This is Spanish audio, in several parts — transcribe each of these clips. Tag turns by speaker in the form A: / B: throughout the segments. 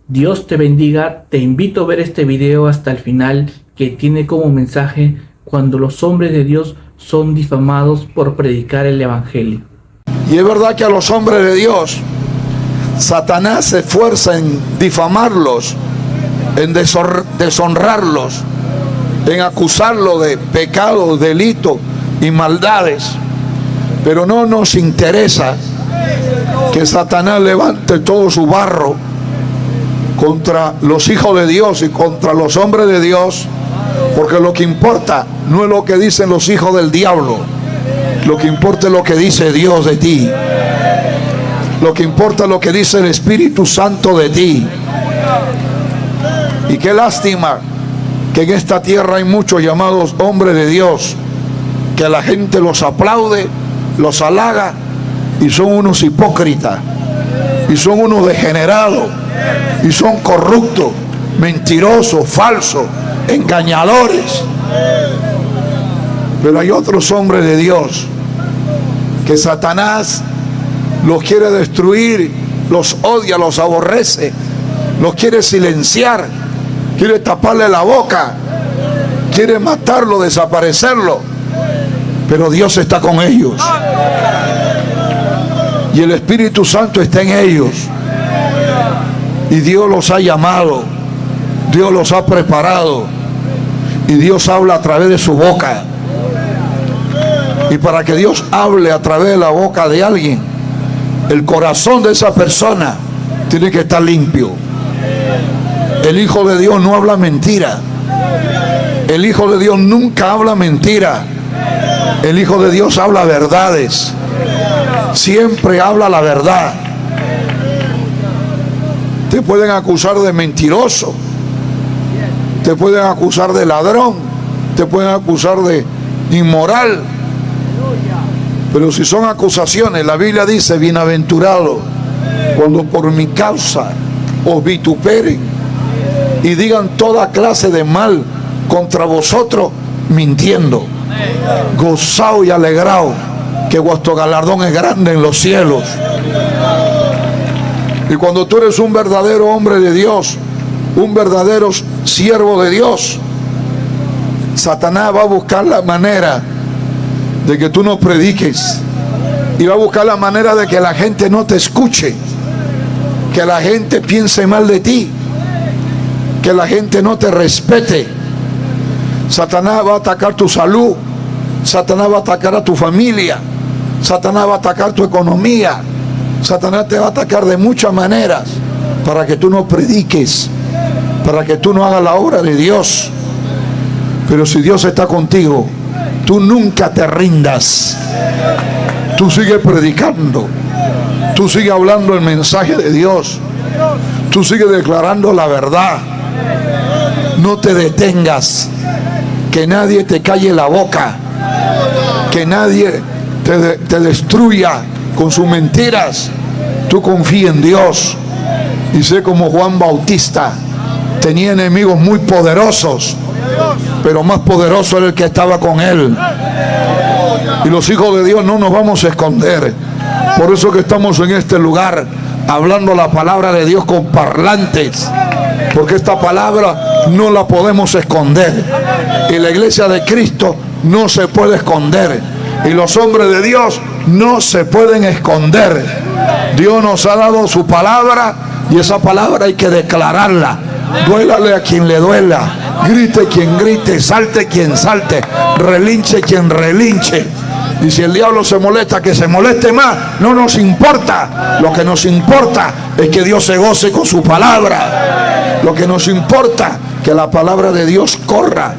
A: Dios te bendiga, te invito a ver este video hasta el final, que tiene como mensaje cuando los hombres de Dios son difamados por predicar el evangelio.
B: Y es verdad que a los hombres de Dios Satanás se esfuerza en difamarlos, en deshonrarlos, en acusarlos de pecados, delitos y maldades. Pero no nos interesa que Satanás levante todo su barro contra los hijos de Dios y contra los hombres de Dios, porque lo que importa no es lo que dicen los hijos del diablo, lo que importa es lo que dice Dios de ti, lo que importa es lo que dice el Espíritu Santo de ti. Y qué lástima que en esta tierra hay muchos llamados hombres de Dios, que la gente los aplaude, los halaga, y son unos hipócritas, y son unos degenerados, y son corruptos, mentirosos, falsos, engañadores. Pero hay otros hombres de Dios que Satanás los quiere destruir, los odia, los aborrece, los quiere silenciar, quiere taparle la boca, quiere matarlo, desaparecerlo. Pero Dios está con ellos y el Espíritu Santo está en ellos, y Dios los ha llamado, Dios los ha preparado, y Dios habla a través de su boca. Y para que Dios hable a través de la boca de alguien, el corazón de esa persona tiene que estar limpio. El Hijo de Dios no habla mentira. El Hijo de Dios nunca habla mentira. El Hijo de Dios habla verdades. Siempre habla la verdad. Te pueden acusar de mentiroso, te pueden acusar de ladrón, te pueden acusar de inmoral, pero si son acusaciones, la Biblia dice: bienaventurado cuando por mi causa os vituperen y digan toda clase de mal contra vosotros mintiendo. Gozaos y alegraos, que vuestro galardón es grande en los cielos. Y cuando tú eres un verdadero hombre de Dios, un verdadero siervo de Dios, Satanás va a buscar la manera de que tú no prediques, y va a buscar la manera de que la gente no te escuche, que la gente piense mal de ti, que la gente no te respete. Satanás va a atacar tu salud, Satanás va a atacar a tu familia, Satanás va a atacar tu economía, Satanás te va a atacar de muchas maneras para que tú no prediques, para que tú no hagas la obra de Dios. Pero si Dios está contigo, tú nunca te rindas. Tú sigues predicando, tú sigues hablando el mensaje de Dios, tú sigues declarando la verdad. No te detengas, que nadie te calle la boca, que nadie te destruya con sus mentiras. Tú confía en Dios y sé como Juan Bautista tenía enemigos muy poderosos, pero más poderoso era el que estaba con él. Y los hijos de Dios no nos vamos a esconder. Por eso que estamos en este lugar hablando la palabra de Dios con parlantes, porque esta palabra no la podemos esconder, y la iglesia de Cristo no se puede esconder, y los hombres de Dios no se pueden esconder. Dios nos ha dado su palabra, y esa palabra hay que declararla. Duélale a quien le duela, grite quien grite, salte quien salte, relinche quien relinche. Y si el diablo se molesta, que se moleste más, no nos importa. Lo que nos importa es que Dios se goce con su palabra. Lo que nos importa, que la palabra de Dios corra,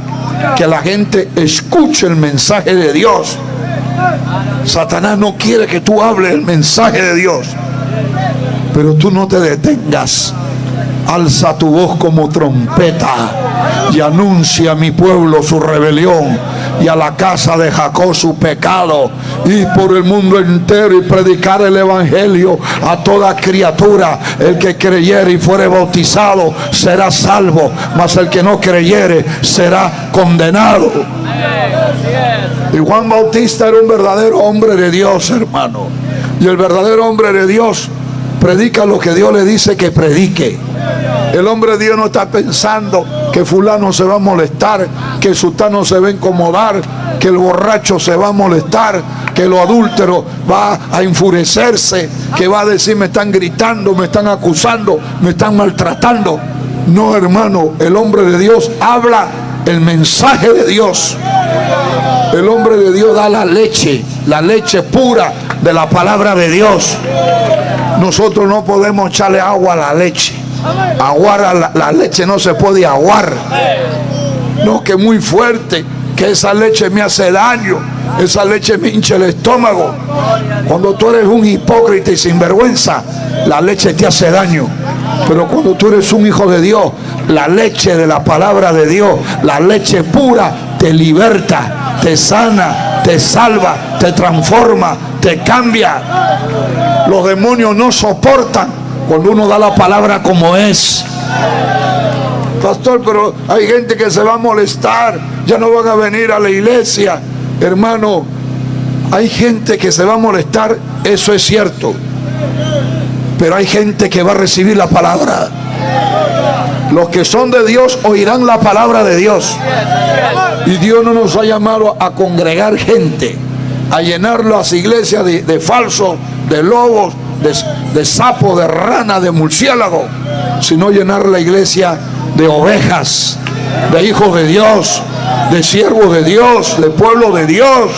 B: que la gente escuche el mensaje de Dios. Satanás no quiere que tú hables el mensaje de Dios, pero tú no te detengas. Alza tu voz como trompeta y anuncia a mi pueblo su rebelión, y a la casa de Jacob su pecado, y por el mundo entero y predicar el evangelio a toda criatura. El que creyere y fuere bautizado será salvo, mas el que no creyere será condenado. Y Juan Bautista era un verdadero hombre de Dios, hermano, y el verdadero hombre de Dios predica lo que Dios le dice que predique. El hombre de Dios no está pensando que fulano se va a molestar, que el sultano se va a incomodar, que el borracho se va a molestar, que el adúltero va a enfurecerse, que va a decir me están gritando, me están acusando, me están maltratando. No, hermano, el hombre de Dios habla el mensaje de Dios. El hombre de Dios da la leche pura de la palabra de Dios. Nosotros no podemos echarle agua a la leche. Aguar la leche no se puede aguar. No, que muy fuerte, que esa leche me hace daño, esa leche me hincha el estómago. Cuando tú eres un hipócrita y sinvergüenza, la leche te hace daño. Pero cuando tú eres un hijo de Dios, la leche de la palabra de Dios, la leche pura, te liberta, te sana, te salva, te transforma, te cambia. Los demonios no soportan cuando uno da la palabra como es. Pastor, pero hay gente que se va a molestar, ya no van a venir a la iglesia. Hermano, hay gente que se va a molestar, eso es cierto. Pero hay gente que va a recibir la palabra. Los que son de Dios oirán la palabra de Dios. Y Dios no nos ha llamado a congregar gente, a llenar las iglesias de falsos, de lobos, de sapos, de rana, de murciélago, sino llenar la iglesia de ovejas, de hijos de Dios, de siervos de Dios, de pueblo de Dios.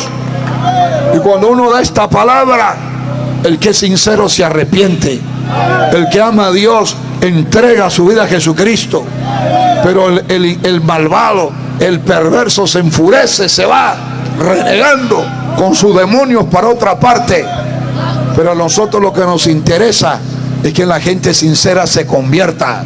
B: Y cuando uno da esta palabra, el que es sincero se arrepiente. El que ama a Dios entrega su vida a Jesucristo. Pero el malvado, el perverso se enfurece, se va renegando con sus demonios para otra parte. Pero a nosotros lo que nos interesa es que la gente sincera se convierta.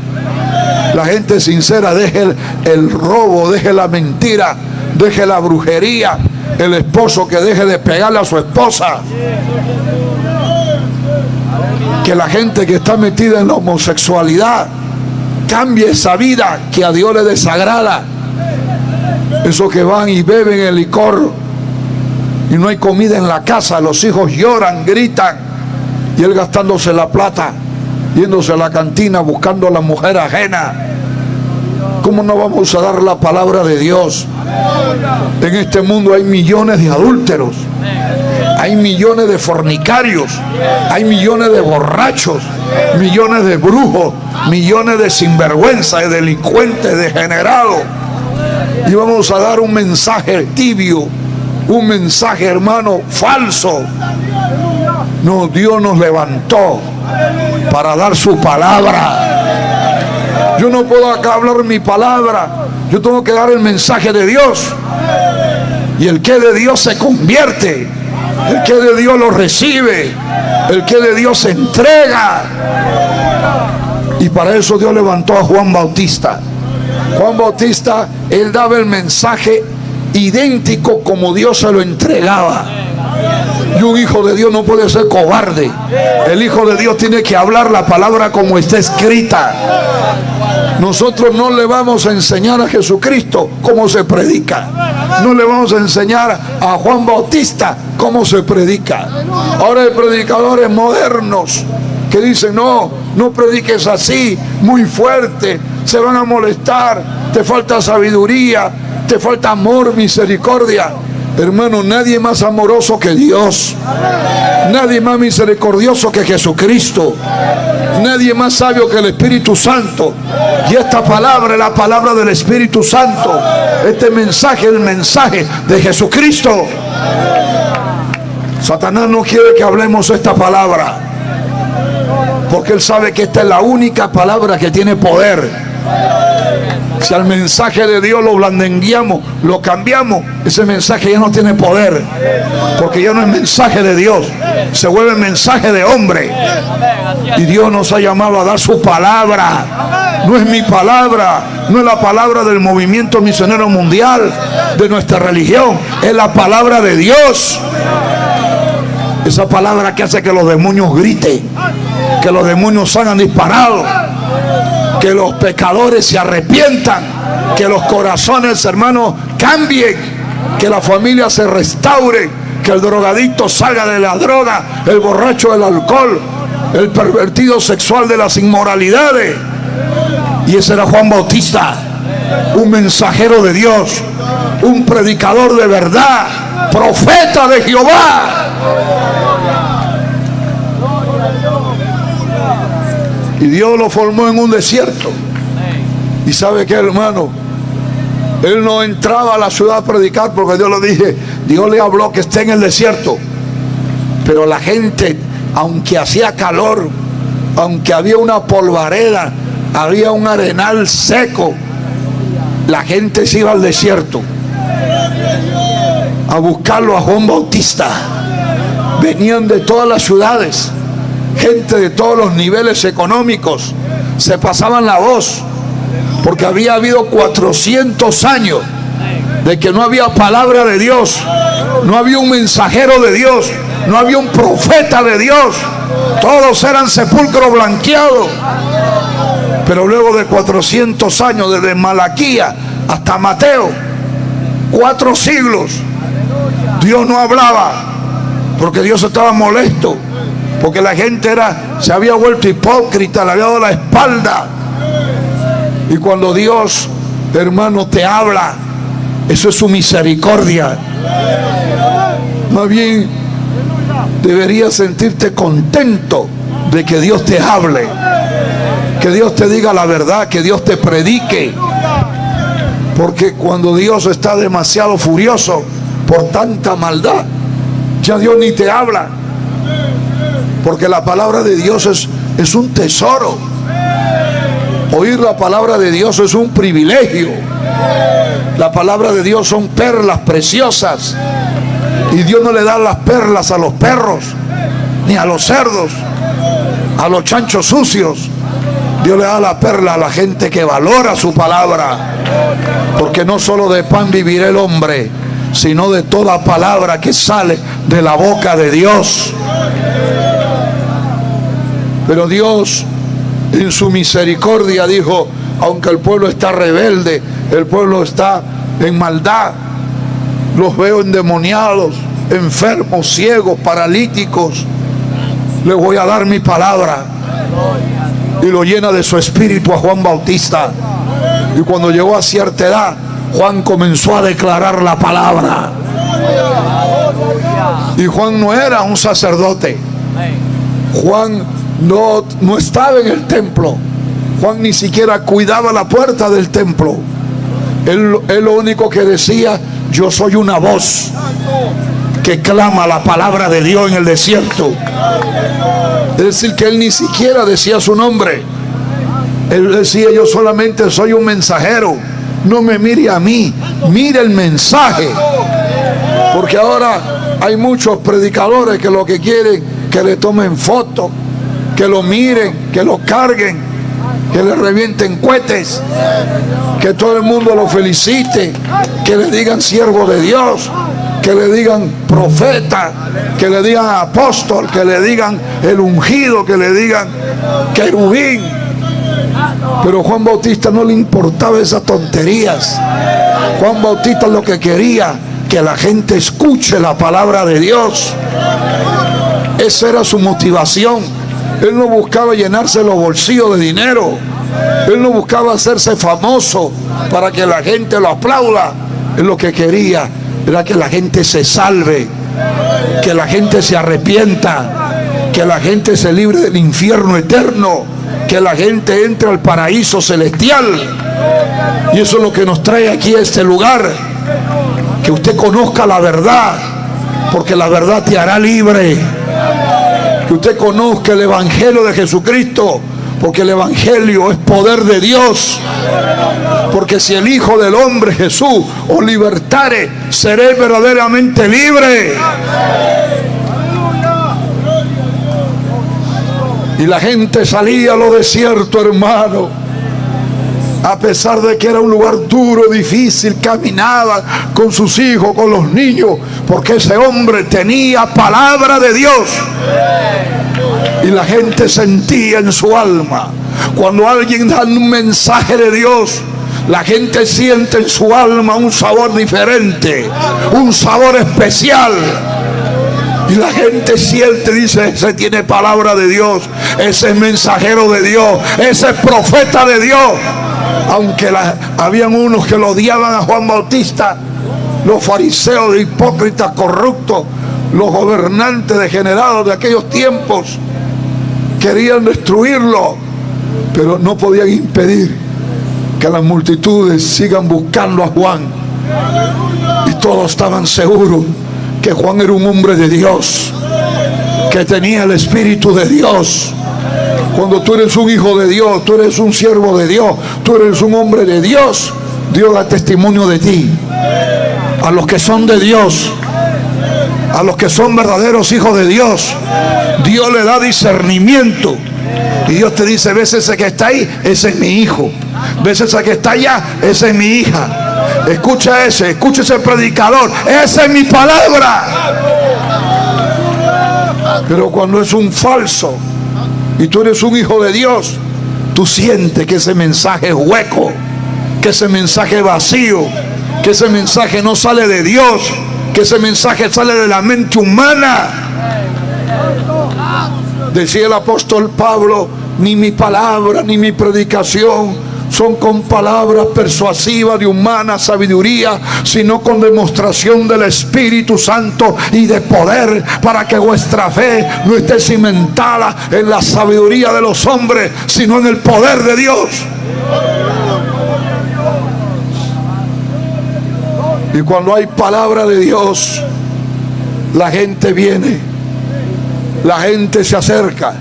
B: La gente sincera deje el robo, deje la mentira, deje la brujería. El esposo que deje de pegarle a su esposa. Que la gente que está metida en la homosexualidad cambie esa vida que a Dios le desagrada. Esos que van y beben el licor y no hay comida en la casa, los hijos lloran, gritan, y él gastándose la plata, yéndose a la cantina, buscando a la mujer ajena. ¿Cómo no vamos a dar la palabra de Dios? En este mundo hay millones de adúlteros, hay millones de fornicarios, hay millones de borrachos, millones de brujos, millones de sinvergüenzas, de delincuentes, degenerados. Y vamos a dar un mensaje tibio, un mensaje, hermano, falso. No, Dios nos levantó para dar su palabra. Yo no puedo acá hablar mi palabra, yo tengo que dar el mensaje de Dios. Y el que de Dios se convierte, el que de Dios lo recibe, el que de Dios se entrega. Y para eso Dios levantó a Juan Bautista. Juan Bautista, él daba el mensaje idéntico como Dios se lo entregaba. Y un hijo de Dios no puede ser cobarde. El hijo de Dios tiene que hablar la palabra como está escrita. Nosotros no le vamos a enseñar a Jesucristo cómo se predica. No le vamos a enseñar a Juan Bautista cómo se predica. Ahora hay predicadores modernos que dicen, no prediques así, muy fuerte, se van a molestar, te falta sabiduría, te falta amor, misericordia. Hermano, nadie más amoroso que Dios, nadie más misericordioso que Jesucristo, nadie más sabio que el Espíritu Santo. Y esta palabra es la palabra del Espíritu Santo. Este mensaje es el mensaje de Jesucristo. Satanás no quiere que hablemos esta palabra, porque él sabe que esta es la única palabra que tiene poder. Si al mensaje de Dios lo blandengueamos, lo cambiamos, ese mensaje ya no tiene poder, porque ya no es mensaje de Dios, se vuelve mensaje de hombre. Y Dios nos ha llamado a dar su palabra. No es mi palabra, no es la palabra del movimiento misionero mundial, de nuestra religión, es la palabra de Dios. Esa palabra que hace que los demonios griten, que los demonios salgan disparados, que los pecadores se arrepientan, que los corazones, hermanos, cambien, que la familia se restaure, que el drogadicto salga de la droga, el borracho del alcohol, el pervertido sexual de las inmoralidades. Y ese era Juan Bautista, un mensajero de Dios, un predicador de verdad, profeta de Jehová. Y Dios lo formó en un desierto. Y ¿sabe qué, hermano? Él no entraba a la ciudad a predicar porque Dios le habló que esté en el desierto. Pero la gente, aunque hacía calor, aunque había una polvareda, había un arenal seco, la gente se iba al desierto a buscarlo a Juan Bautista. Venían de todas las ciudades, gente de todos los niveles económicos, se pasaban la voz, porque había habido 400 años de que no había palabra de Dios, no había un mensajero de Dios, no había un profeta de Dios, todos eran sepulcro blanqueado. Pero luego de 400 años, desde Malaquía hasta Mateo, 4 siglos, Dios no hablaba, porque Dios estaba molesto, porque la gente se había vuelto hipócrita, le había dado la espalda. Y cuando Dios, hermano, te habla, eso es su misericordia. Más bien deberías sentirte contento de que Dios te hable, que Dios te diga la verdad, que Dios te predique. Porque cuando Dios está demasiado furioso por tanta maldad, ya Dios ni te habla. Porque la palabra de Dios es un tesoro. Oír la palabra de Dios es un privilegio. La palabra de Dios son perlas preciosas. Y Dios no le da las perlas a los perros, ni a los cerdos, a los chanchos sucios. Dios le da la perla a la gente que valora su palabra. Porque no solo de pan vivirá el hombre, sino de toda palabra que sale de la boca de Dios. Pero Dios, en su misericordia, dijo: aunque el pueblo está rebelde, el pueblo está en maldad, los veo endemoniados, enfermos, ciegos, paralíticos, les voy a dar mi palabra. Y lo llena de su espíritu a Juan Bautista. Y cuando llegó a cierta edad, Juan comenzó a declarar la palabra. Y Juan no era un sacerdote. Juan no estaba en el templo. Juan ni siquiera cuidaba la puerta del templo. Él lo único que decía: yo soy una voz que clama la palabra de Dios en el desierto. Es decir, que él ni siquiera decía su nombre. Él decía: yo solamente soy un mensajero. No me mire a mí, mire el mensaje. Porque ahora hay muchos predicadores que lo que quieren que le tomen fotos, que lo miren, que lo carguen, que le revienten cohetes, que todo el mundo lo felicite, que le digan siervo de Dios, que le digan profeta, que le digan apóstol, que le digan el ungido, que le digan querubín. Pero Juan Bautista no le importaba esas tonterías. Juan Bautista lo que quería, que la gente escuche la palabra de Dios. Esa era su motivación. Él no buscaba llenarse los bolsillos de dinero. Él no buscaba hacerse famoso para que la gente lo aplauda. Él lo que quería era que la gente se salve, que la gente se arrepienta, que la gente se libre del infierno eterno, que la gente entre al paraíso celestial. Y eso es lo que nos trae aquí a este lugar, que usted conozca la verdad, porque la verdad te hará libre. Que usted conozca el evangelio de Jesucristo, porque el evangelio es poder de Dios. Porque si el Hijo del Hombre Jesús os libertare, seré verdaderamente libre. Y la gente salía a lo desierto, hermano, a pesar de que era un lugar duro, difícil. Caminaba con sus hijos, con los niños, porque ese hombre tenía palabra de Dios. Y la gente sentía en su alma, cuando alguien da un mensaje de Dios, la gente siente en su alma un sabor diferente, un sabor especial. Y la gente siente, dice, ese tiene palabra de Dios, ese es mensajero de Dios, ese es profeta de Dios. Aunque habían unos que lo odiaban a Juan Bautista, los fariseos, hipócritas, corruptos, los gobernantes degenerados de aquellos tiempos, querían destruirlo, pero no podían impedir que las multitudes sigan buscando a Juan. Y todos estaban seguros que Juan era un hombre de Dios, que tenía el Espíritu de Dios. Cuando tú eres un hijo de Dios, tú eres un siervo de Dios, tú eres un hombre de Dios, Dios da testimonio de ti. A los que son de Dios, a los que son verdaderos hijos de Dios, Dios le da discernimiento. Y Dios te dice, ves ese que está ahí, ese es mi hijo. Ves ese que está allá, esa es mi hija. Escucha ese predicador, esa es mi palabra. Pero cuando es un falso y tú eres un hijo de Dios, tú sientes que ese mensaje es hueco, que ese mensaje es vacío, que ese mensaje no sale de Dios, que ese mensaje sale de la mente humana. Decía el apóstol Pablo, ni mi palabra ni mi predicación son con palabras persuasivas de humana sabiduría, sino con demostración del Espíritu Santo y de poder, para que vuestra fe no esté cimentada en la sabiduría de los hombres, sino en el poder de Dios. Y cuando hay palabra de Dios, la gente viene, la gente se acerca,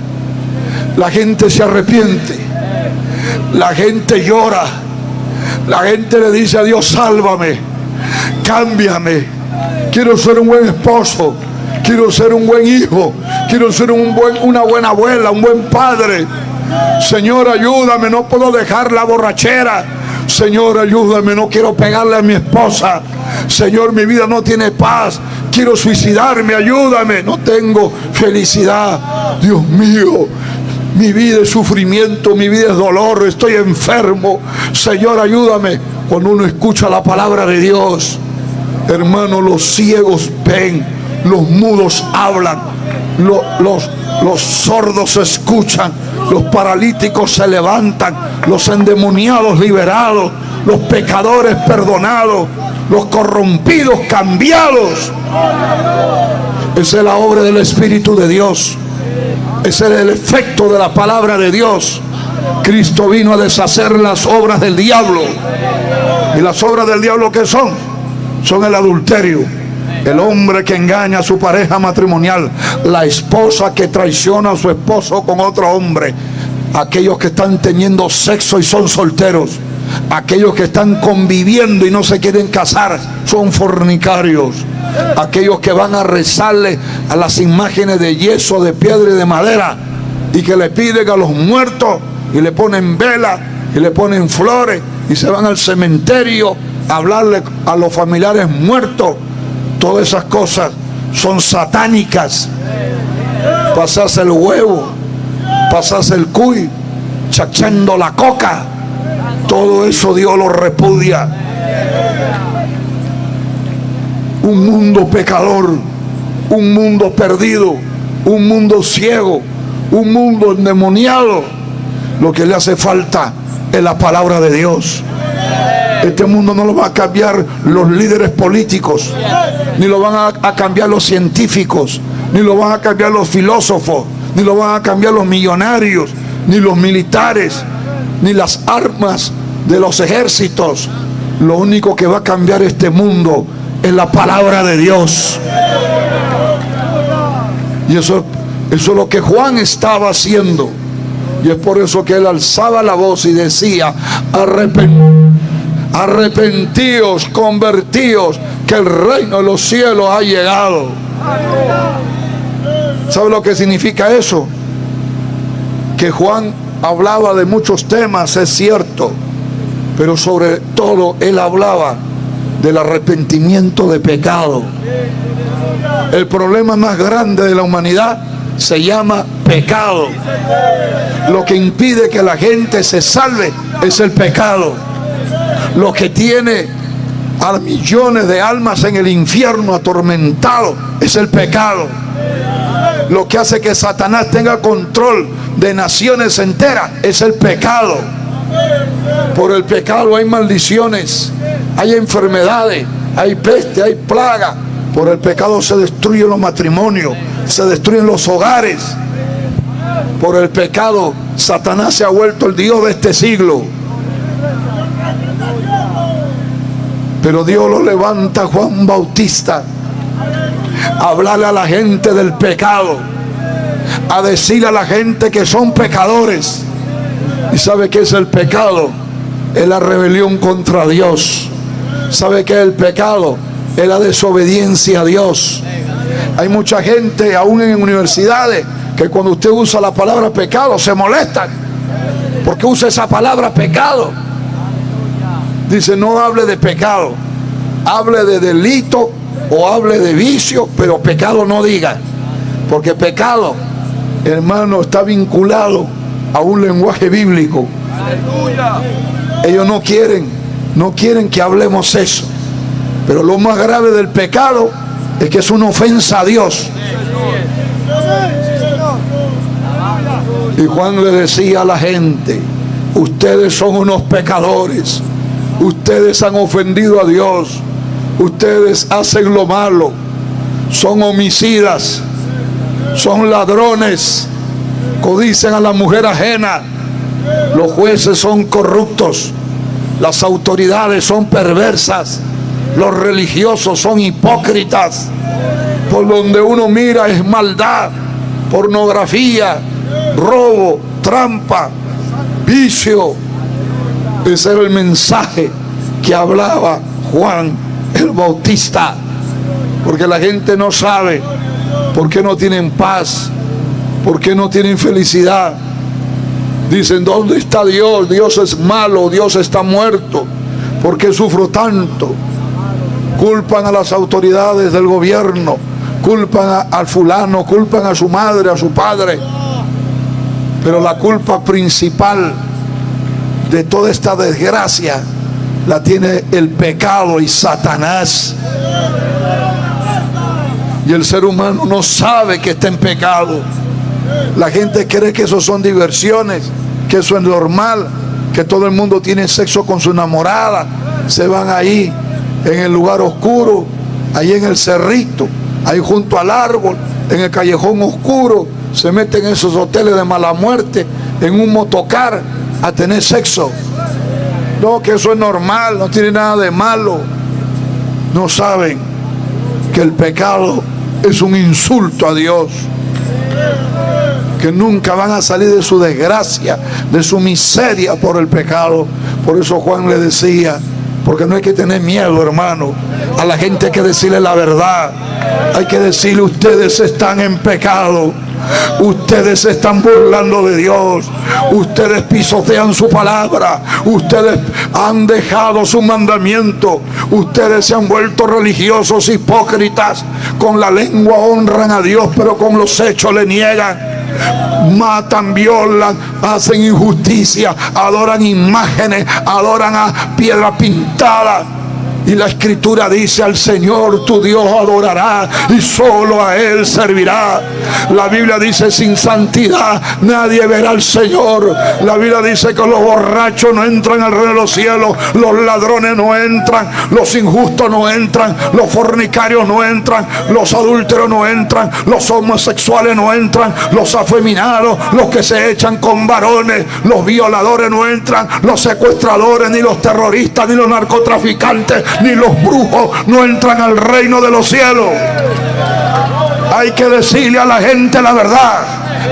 B: la gente se arrepiente, la gente llora, la gente le dice a Dios, sálvame, cámbiame, quiero ser un buen esposo, quiero ser un buen hijo, quiero ser una buena abuela, un buen padre. Señor, ayúdame, no puedo dejar la borrachera. Señor, ayúdame, no quiero pegarle a mi esposa. Señor, mi vida no tiene paz, quiero suicidarme, ayúdame, no tengo felicidad. Dios mío, mi vida es sufrimiento, mi vida es dolor, estoy enfermo. Señor, ayúdame. Cuando uno escucha la palabra de Dios, hermano, los ciegos ven, los mudos hablan, los sordos escuchan, los paralíticos se levantan, los endemoniados liberados, los pecadores perdonados, los corrompidos cambiados. Esa es la obra del Espíritu de Dios. Ese es el efecto de la palabra de Dios. Cristo vino a deshacer las obras del diablo. ¿Y las obras del diablo qué son? Son el adulterio, el hombre que engaña a su pareja matrimonial, la esposa que traiciona a su esposo con otro hombre, aquellos que están teniendo sexo y son solteros, aquellos que están conviviendo y no se quieren casar, son fornicarios, aquellos que van a rezarle a las imágenes de yeso, de piedra y de madera, y que le piden a los muertos y le ponen vela y le ponen flores, y se van al cementerio a hablarle a los familiares muertos. Todas esas cosas son satánicas. Pasarse el huevo, pasarse el cuy, chachando la coca, todo eso Dios lo repudia. Un mundo pecador, un mundo perdido, un mundo ciego, un mundo endemoniado. Lo que le hace falta es la palabra de Dios. Este mundo no lo van a cambiar los líderes políticos, ni lo van a cambiar los científicos, ni lo van a cambiar los filósofos, ni lo van a cambiar los millonarios, ni los militares, ni las armas de los ejércitos. Lo único que va a cambiar este mundo es la palabra de Dios. Y eso es lo que Juan estaba haciendo. Y es por eso que él alzaba la voz y decía, arrepentíos, convertíos, que el reino de los cielos ha llegado. ¿Sabe lo que significa eso? Que Juan hablaba de muchos temas, es cierto, pero sobre todo él hablaba del arrepentimiento de pecado. El problema más grande de la humanidad se llama pecado. Lo que impide que la gente se salve es el pecado. Lo que tiene a millones de almas en el infierno atormentado es el pecado. Lo que hace que Satanás tenga control de naciones enteras es el pecado. Por el pecado hay maldiciones, hay enfermedades, hay peste, hay plaga. Por el pecado se destruyen los matrimonios, se destruyen los hogares. Por el pecado Satanás se ha vuelto el Dios de este siglo. Pero Dios lo levanta a Juan Bautista a hablarle a la gente del pecado, a decirle a la gente que son pecadores. ¿Y sabe qué es el pecado? Es la rebelión contra Dios. ¿Sabe qué es el pecado? Es la desobediencia a Dios. Hay mucha gente, aún en universidades, que cuando usted usa la palabra pecado se molestan. ¿Por qué usa esa palabra pecado? Dice, no hable de pecado, hable de delito o hable de vicio, pero pecado no diga. Porque pecado, hermano, está vinculado a un lenguaje bíblico. Ellos no quieren que hablemos eso. Pero lo más grave del pecado es que es una ofensa a Dios. Y Juan le decía a la gente, ustedes son unos pecadores, ustedes han ofendido a Dios, ustedes hacen lo malo, son homicidas, son ladrones, codician a la mujer ajena, los jueces son corruptos, las autoridades son perversas, los religiosos son hipócritas, por donde uno mira es maldad, pornografía, robo, trampa, vicio. Ese era el mensaje que hablaba Juan el Bautista. Porque la gente no sabe por qué no tienen paz, por qué no tienen felicidad. Dicen, ¿dónde está Dios? Dios es malo, Dios está muerto. ¿Por qué sufro tanto? Culpan a las autoridades del gobierno, culpan al fulano, culpan a su madre, a su padre. Pero la culpa principal de toda esta desgracia la tiene el pecado y Satanás. Y el ser humano no sabe que está en pecado. La gente cree que eso son diversiones, que eso es normal, que todo el mundo tiene sexo con su enamorada. Se van ahí en el lugar oscuro, ahí en el cerrito, ahí junto al árbol, en el callejón oscuro, se meten en esos hoteles de mala muerte, en un motocar, a tener sexo. No, que eso es normal, no tiene nada de malo. No saben que el pecado es un insulto a Dios, que nunca van a salir de su desgracia, de su miseria por el pecado. Por eso Juan le decía, porque no hay que tener miedo, hermano, a la gente hay que decirle la verdad. Hay que decirle, ustedes están en pecado, ustedes se están burlando de Dios, ustedes pisotean su palabra, ustedes han dejado su mandamiento, ustedes se han vuelto religiosos hipócritas, con la lengua honran a Dios pero con los hechos le niegan, matan, violan, hacen injusticia, adoran imágenes, adoran a piedra pintada. Y la escritura dice, al Señor tu Dios adorará y solo a Él servirá. La Biblia dice, sin santidad nadie verá al Señor. La Biblia dice que los borrachos no entran al reino de los cielos, los ladrones no entran, los injustos no entran, los fornicarios no entran, los adúlteros no entran, los homosexuales no entran, los afeminados, los que se echan con varones, los violadores no entran, los secuestradores, ni los terroristas, ni los narcotraficantes, ni los brujos no entran al reino de los cielos. Hay que decirle a la gente la verdad,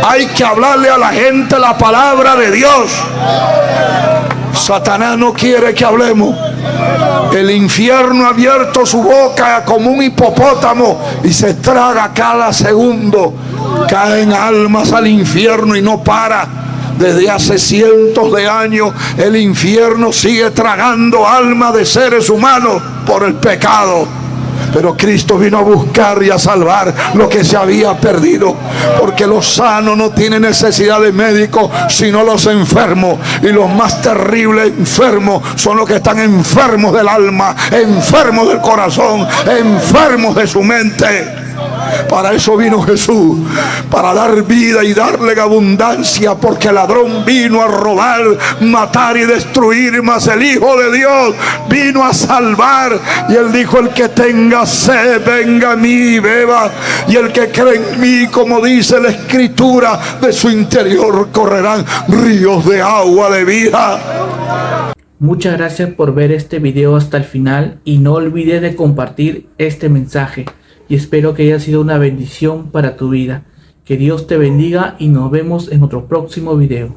B: hay que hablarle a la gente la palabra de Dios. Satanás no quiere que hablemos. El infierno ha abierto su boca como un hipopótamo y se traga cada segundo. Caen almas al infierno y no para. Desde hace cientos de años el infierno sigue tragando almas de seres humanos por el pecado. Pero Cristo vino a buscar y a salvar lo que se había perdido, porque los sanos no tienen necesidad de médicos, sino los enfermos. Y los más terribles enfermos son los que están enfermos del alma, enfermos del corazón, enfermos de su mente. Para eso vino Jesús, para dar vida y darle en abundancia, porque el ladrón vino a robar, matar y destruir, mas el Hijo de Dios vino a salvar. Y él dijo: el que tenga sed, venga a mí y beba, y el que cree en mí, como dice la Escritura, de su interior correrán ríos de agua de vida.
A: Muchas gracias por ver este video hasta el final y no olvides de compartir este mensaje. Y espero que haya sido una bendición para tu vida. Que Dios te bendiga y nos vemos en otro próximo video.